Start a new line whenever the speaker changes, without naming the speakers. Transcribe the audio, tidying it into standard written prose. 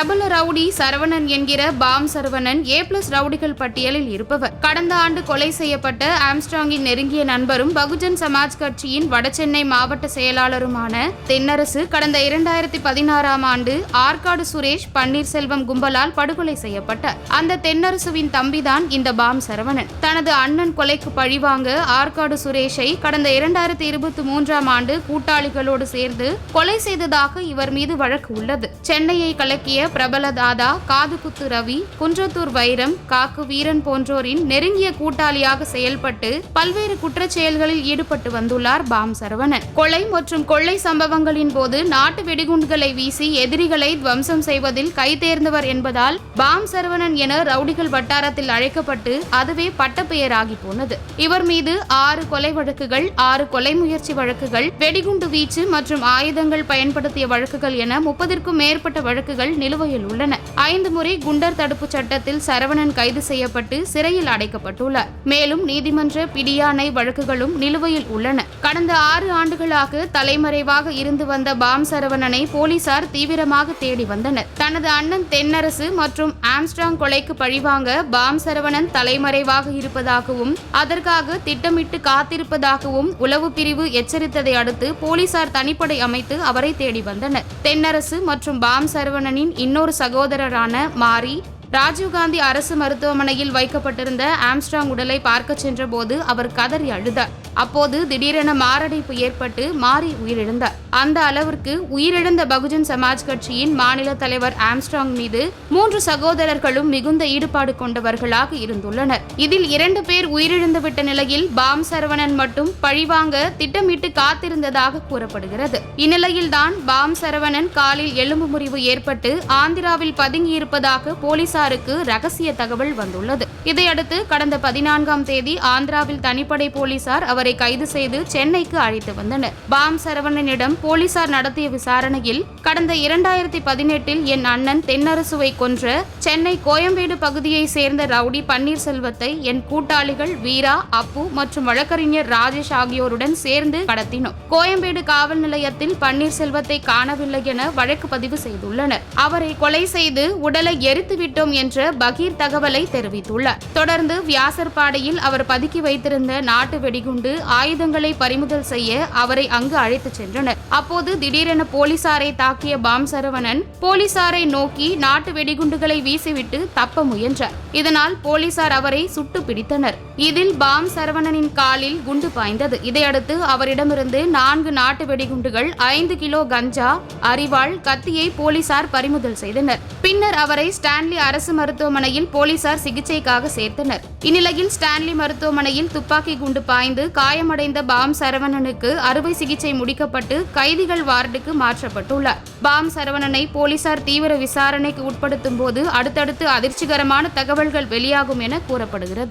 பிரபல ரவுடி சரவணன் என்கிற bomb Saravanan A+ ரவுடிகள் பட்டியலில் இருப்பவர். கடந்த ஆண்டு கொலை செய்யப்பட்ட ஆம்ஸ்ட்ராங்கின் நெருங்கிய நண்பரும் பகுஜன் சமாஜ் கட்சியின் வடசென்னை மாவட்ட செயலாளருமான தென்னரசு கடந்த 2016ஆம் ஆண்டு ஆற்காடு சுரேஷ் பன்னீர்செல்வம் கும்பலால் படுகொலை செய்யப்பட்டார். அந்த தென்னரசுவின் தம்பிதான் இந்த பாம் சரவணன். தனது அண்ணன் கொலைக்கு பழிவாங்க ஆற்காடு சுரேஷை கடந்த 2023ஆம் ஆண்டு கூட்டாளிகளோடு சேர்ந்து கொலை செய்ததாக இவர் மீது வழக்கு உள்ளது. சென்னையை கலக்கிய பிரபல தாதா காதுகுத்து ரவி, குன்றத்தூர் வைரம், காக்கு வீரன் போன்றோரின் நெருங்கிய கூட்டாளியாக செயல்பட்டு பல்வேறு குற்றச்செயல்களில் ஈடுபட்டு வந்துள்ளார் பாம் சரவணன். கொலை மற்றும் கொள்ளை சம்பவங்களின் போது நாட்டு வெடிகுண்டுகளை வீசி எதிரிகளை துவம்சம் செய்வதில் கைதேர்ந்தவர் என்பதால் பாம் சரவணன் என ரவுடிகள் வட்டாரத்தில் அழைக்கப்பட்டு அதுவே பட்டப்பெயராகி போனது. இவர் மீது 6 கொலை வழக்குகள், 6 கொலை முயற்சி வழக்குகள், வெடிகுண்டு வீச்சு மற்றும் ஆயுதங்கள் பயன்படுத்திய வழக்குகள் என 30ற்கும் மேற்பட்ட வழக்குகள் நிலுவையில் உள்ளன. 5 முறை குண்டர் தடுப்பு சட்டத்தில் சரவணன் கைது செய்யப்பட்டு சிறையில் அடைக்கப்பட்டுள்ளார். மேலும் நீதிமன்ற பிடியாணை வழக்குகளும் நிலுவையில் உள்ளன. கடந்த 6 ஆண்டுகளாக தலைமறைவாக இருந்து வந்த பாம் சரவணனை போலீசார் தீவிரமாக தேடி வந்தனர். தனது அண்ணன் தென்னரசு மற்றும் ஆம்ஸ்ட்ராங் கொலைக்கு பழிவாங்க பாம் சரவணன் தலைமறைவாக இருப்பதாகவும் அதற்காக திட்டமிட்டு காத்திருப்பதாகவும் உளவு பிரிவு எச்சரித்ததை அடுத்து போலீசார் தனிப்படை அமைத்து அவரை தேடி வந்தனர். தென்னரசு மற்றும் பாம் சரவணனின் இன்னொரு சகோதரரான மாரி ராஜீவ்காந்தி அரசு மருத்துவமனையில் வைக்கப்பட்டிருந்த ஆம்ஸ்ட்ராங் உடலை பார்க்க சென்ற போது அவர் கதறி அழுதார். அப்போது திடீரென மாரடைப்பு ஏற்பட்டு மாரி உயிரிழந்தார். அந்த அளவிற்கு உயிரிழந்த பகுஜன் சமாஜ் கட்சியின் மாநில தலைவர் ஆம்ஸ்ட்ராங் மீது 3 சகோதரர்களும் மிகுந்த ஈடுபாடு கொண்டவர்களாக இருந்துள்ளனர். இதில் 2 பேர் உயிரிழந்துவிட்ட நிலையில் பாம் சரவணன் மட்டும் பழிவாங்க திட்டமிட்டு காத்திருந்ததாக கூறப்படுகிறது. இந்நிலையில்தான் பாம் சரவணன் காலில் எலும்பு முறிவு ஏற்பட்டு ஆந்திராவில் பதுங்கியிருப்பதாக போலீசாருக்கு ரகசிய தகவல் வந்துள்ளது. இதையடுத்து கடந்த 14ஆம் தேதி ஆந்திராவில் தனிப்படை போலீசார் அவரை கைது செய்து சென்னைக்கு அழைத்து வந்தனர். பாம் சரவணனிடம் போலீசார் நடத்திய விசாரணையில் கடந்த 2018இல் என் அண்ணன் தென்னரசுவை கொன்ற சென்னை கோயம்பேடு பகுதியை சேர்ந்த ரவுடி பன்னீர்செல்வத்தை என் கூட்டாளிகள் வீரா, அப்பு மற்றும் வழக்கறிஞர் ராஜேஷ் ஆகியோருடன் சேர்ந்து கடத்தினோம். கோயம்பேடு காவல் நிலையத்தில் பன்னீர்செல்வத்தை காணவில்லை என வழக்கு பதிவு செய்துள்ளனர். அவரை கொலை செய்து உடலை எரித்து விட்டோம் என்ற பகீர் தகவலை தெரிவித்துள்ளார். தொடர்ந்து வியாசர்பாடியில் அவர் பதுக்கி வைத்திருந்த நாட்டு வெடிகுண்டு ஆயுதங்களை பறிமுதல் செய்ய அவரை அங்கு அழைத்து சென்றனர். அப்போது திடீரென போலீசாரை தாக்கிய பாம் சரவணன் போலீசாரை நோக்கி நாட்டு வெடிகுண்டுகளை வீசிவிட்டு தப்ப முயன்றார். இதனால் போலீசார் அவரை சுட்டு பிடித்தனர். இதில் பாம் சரவணனின் காலில் குண்டு பாய்ந்தது. இதையடுத்து அவரிடமிருந்து 4 நாட்டு வெடிகுண்டுகள், 5 கிலோ கஞ்சா, அரிவாள், கத்தியை போலீசார் பறிமுதல் செய்தனர். பின்னர் அவரை ஸ்டான்லி அரசு மருத்துவமனையில் போலீசார் சிகிச்சைக்காக சேர்த்தனர். இந்நிலையில் ஸ்டான்லி மருத்துவமனையில் துப்பாக்கி குண்டு பாய்ந்து காயமடைந்த பாம் சரவணனுக்கு அறுவை சிகிச்சை முடிக்கப்பட்டு கைதிகள் வார்டுக்கு மாற்றப்பட்டுள்ளார். பாம் சரவணனை போலீசார் தீவிர விசாரணைக்கு உட்படுத்தும் போது அடுத்தடுத்து அதிர்ச்சிகரமான தகவல்கள் வெளியாகும் என கூறப்படுகிறது.